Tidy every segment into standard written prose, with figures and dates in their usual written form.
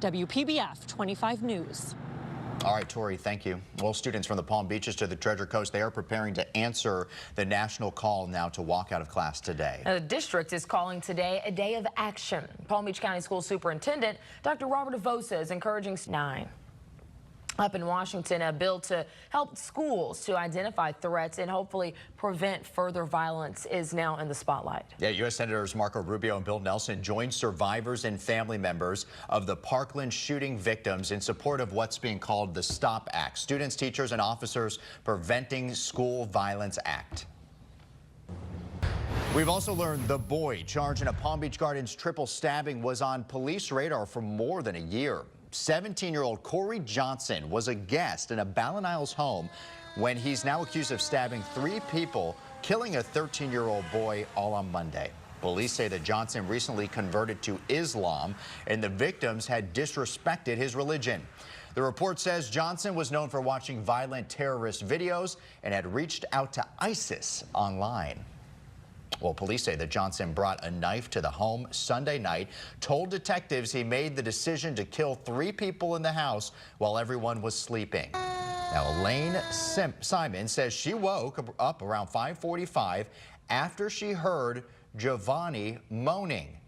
WPBF 25 News. All right, Tori, thank you. Well, students from the Palm Beaches to the Treasure Coast, they are preparing to answer the national call now to walk out of class today. The district is calling today a day of action. Palm Beach County School Superintendent Dr. Robert Avosa is encouraging 9. Up in Washington, a bill to help schools to identify threats and hopefully prevent further violence is now in the spotlight. Yeah, U.S. Senators Marco Rubio and Bill Nelson joined survivors and family members of the Parkland shooting victims in support of what's being called the STOP Act, Students, Teachers, and Officers Preventing School Violence Act. We've also learned the boy charged in a Palm Beach Gardens triple stabbing was on police radar for more than a year. 17-year-old Corey Johnson was a guest in a Ballin Isles home when he's now accused of stabbing 3 people, killing a 13-year-old boy, all on Monday. Police say that Johnson recently converted to Islam and the victims had disrespected his religion. The report says Johnson was known for watching violent terrorist videos and had reached out to ISIS online. Well, police say that Johnson brought a knife to the home Sunday night, told detectives he made the decision to kill 3 people in the house while everyone was sleeping. Now, Elaine Simon says she woke up around 5:45 after she heard Giovanni moaning.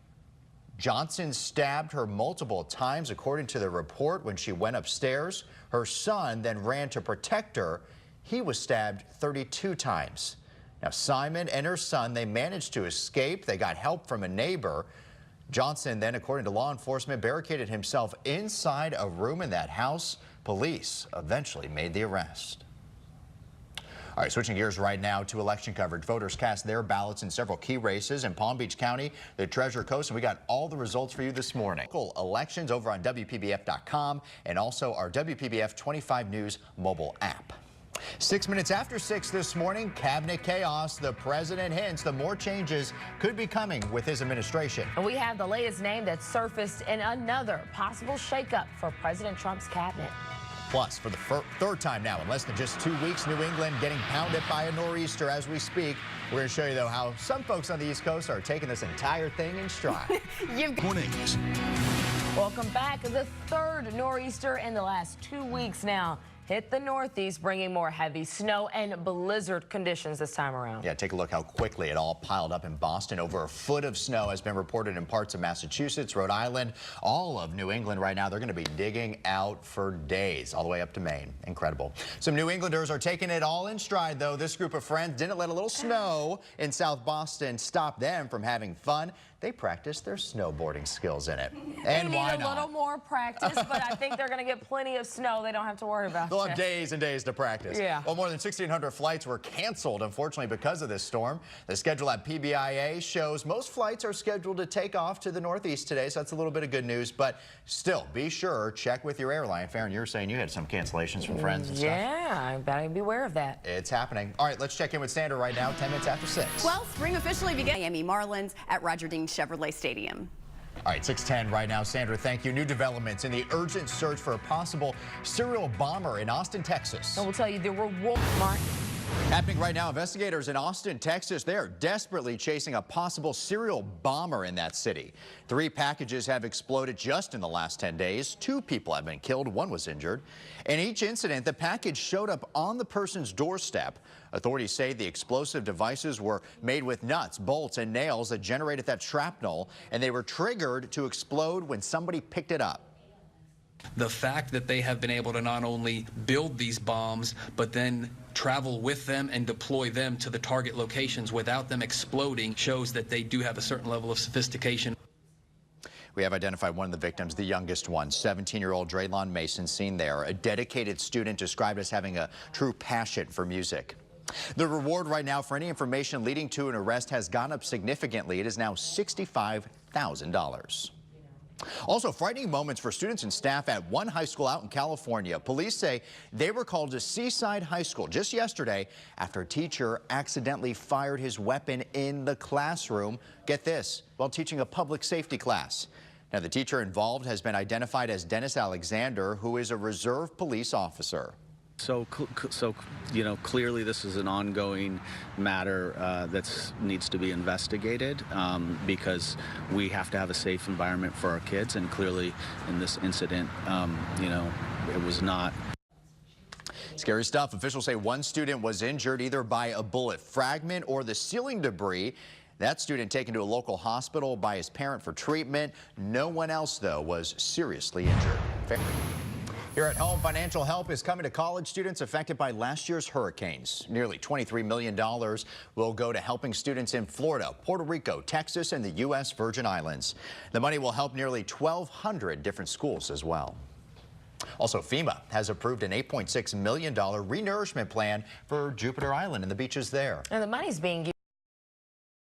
Johnson stabbed her multiple times, according to the report, when she went upstairs. Her son then ran to protect her. He was stabbed 32 times. Now, Simon and her son, they managed to escape. They got help from a neighbor. Johnson then, according to law enforcement, barricaded himself inside a room in that house. Police eventually made the arrest. All right, switching gears right now to election coverage. Voters cast their ballots in several key races in Palm Beach County, the Treasure Coast, and we got all the results for you this morning. Local elections over on WPBF.com and also our WPBF 25 News mobile app. 6 minutes after 6 this morning, cabinet chaos. The president hints that more changes could be coming with his administration. And we have the latest name that surfaced in another possible shakeup for President Trump's cabinet. Plus, for the third time now in less than just 2 weeks, New England getting pounded by a nor'easter as we speak. We're going to show you, though, how some folks on the East Coast are taking this entire thing in stride. Mornings. Welcome back. The third nor'easter in the last 2 weeks now hit the Northeast, bringing more heavy snow and blizzard conditions this time around. Yeah, take a look how quickly it all piled up in Boston. Over a foot of snow has been reported in parts of Massachusetts, Rhode Island, all of New England right now. They're going to be digging out for days, all the way up to Maine. Incredible. Some New Englanders are taking it all in stride, though. This group of friends didn't let a little snow in South Boston stop them from having fun. They practiced their snowboarding skills in it. And they need a little more practice, but I think they're going to get plenty of snow. They don't have to worry about it. They'll have days and days to practice. Yeah. Well, more than 1,600 flights were canceled, unfortunately, because of this storm. The schedule at PBIA shows most flights are scheduled to take off to the Northeast today, so that's a little bit of good news. But still, be sure, check with your airline. Farron, you were saying you had some cancellations from friends and stuff. Yeah, I better be aware of that. It's happening. All right, let's check in with Sandra right now, 10 minutes after 6. Well, spring officially began. Miami Marlins at Roger Dean Chevrolet Stadium. All right, 6:10 right now. Sandra, thank you. New developments in the urgent search for a possible serial bomber in Austin, Texas. I will tell you, there were wolves. Happening right now, investigators in Austin, Texas, they are desperately chasing a possible serial bomber in that city. 3 packages have exploded just in the last 10 days. 2 people have been killed, 1 was injured. In each incident, the package showed up on the person's doorstep. Authorities say the explosive devices were made with nuts, bolts, and nails that generated that shrapnel, and they were triggered to explode when somebody picked it up. The fact that they have been able to not only build these bombs, but then travel with them and deploy them to the target locations without them exploding shows that they do have a certain level of sophistication. We have identified one of the victims, the youngest one, 17-year-old Draylon Mason, seen there, a dedicated student described as having a true passion for music. The reward right now for any information leading to an arrest has gone up significantly. It is now $65,000. Also, frightening moments for students and staff at one high school out in California. Police say they were called to Seaside High School just yesterday after a teacher accidentally fired his weapon in the classroom. Get this, while teaching a public safety class. Now, the teacher involved has been identified as Dennis Alexander, who is a reserve police officer. So, clearly this is an ongoing matter that needs to be investigated because we have to have a safe environment for our kids, and clearly in this incident, it was not. Scary stuff. Officials say one student was injured either by a bullet fragment or the ceiling debris. That student taken to a local hospital by his parent for treatment. No one else, though, was seriously injured. Here at home, financial help is coming to college students affected by last year's hurricanes. Nearly $23 million will go to helping students in Florida, Puerto Rico, Texas, and the U.S. Virgin Islands. The money will help nearly 1,200 different schools as well. Also, FEMA has approved an $8.6 million renourishment plan for Jupiter Island and the beaches there. And the money's being used